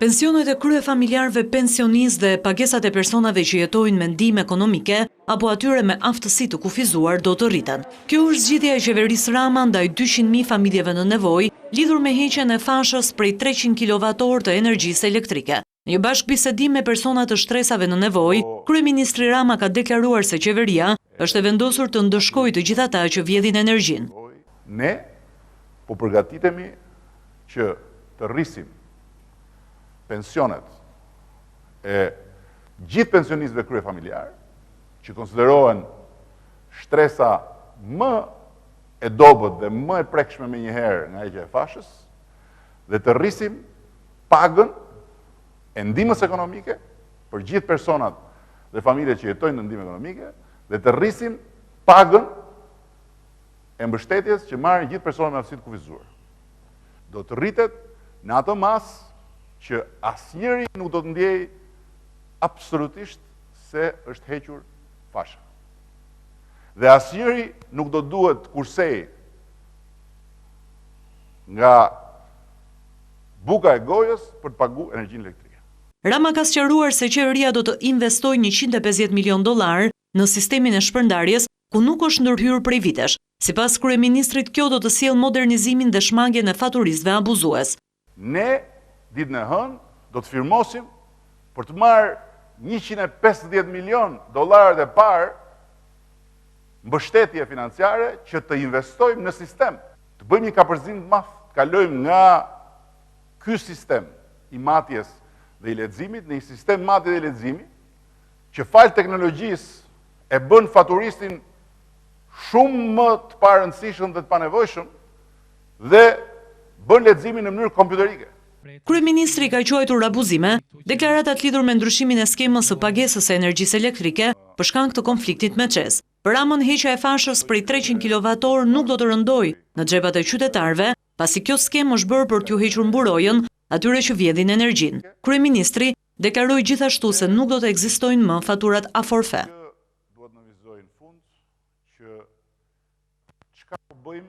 Pensionet e kryefamiljarëve pensionistë dhe pagesat e personave që jetojnë me ndihmë ekonomike apo atyre me aftësi të kufizuar do të rriten. Kjo është zgjidhja e qeverisë Rama ndaj 200.000 familjeve në nevojë, lidhur me heqjen e fashës prej 300 kWh të energjisë elektrike. Në një bashkëbisedim me persona të shtresave në nevojë, kryeministri Rama ka deklaruar se qeveria është e vendosur të ndëshkojë të gjithë ata që vjedhin energjinë. Ne po përgatitemi që të rrisim pensionet e gjithë pensionistëve kryefamiljar, që konsiderohen shtresa më e dobët dhe më e prekshme me njëherë nga heqja e fashës, dhe të rrisim pagën e ndihmës ekonomike për gjithë personat dhe familjet që jetojnë në ndihmë ekonomike, dhe të rrisim pagën e mbështetjes që marrin gjithë personat me aftësi të kufizuar. Do të rritet në atë mas që asnjëri nuk do të ndjej absolutisht se është hequr fasha. Dhe asnjëri nuk do duhet kursej nga buka e gojës për të paguar energjinë elektrike. Rama ka sqaruar se qeveria do të investojë $150 milion në sistemin e shpërndarjes, ku nuk është ndërhyrë prej vitesh. Sipas kryeministrit, kjo do të sjellë modernizimin dhe shmangjen e faturisëve abuzues. Ne ditën e hënë do të firmosim për të marrë $150 milion e parë mbështetje financiare që të investojmë në sistem, të bëjmë një kapërzim të madh, të kalojmë nga ky sistem i matjes dhe i leximit në një sistem matje dhe leximi që fal teknologjisë e bën faturistin shumë më të parëndësishëm dhe të panevojshëm dhe bën leximin në mënyrë kompjuterike. Kryeministri ka quajtur abuzime deklaratat lidhur me ndryshimin e skemës së pagesës së energjisë elektrike për shkak të konfliktit me ÇEZ. Për Ramën, heqja e fashës prej 300 kWh nuk do të rëndojë në xhepat e qytetarëve, pasi kjo skemë është bërë për t'u hequr mburojën atyre që vjedhin energjinë. Kryeministri deklaroi gjithashtu se nuk do të ekzistojnë më faturat a forfait. Duhet në vizojnë fund që çka po bëjmë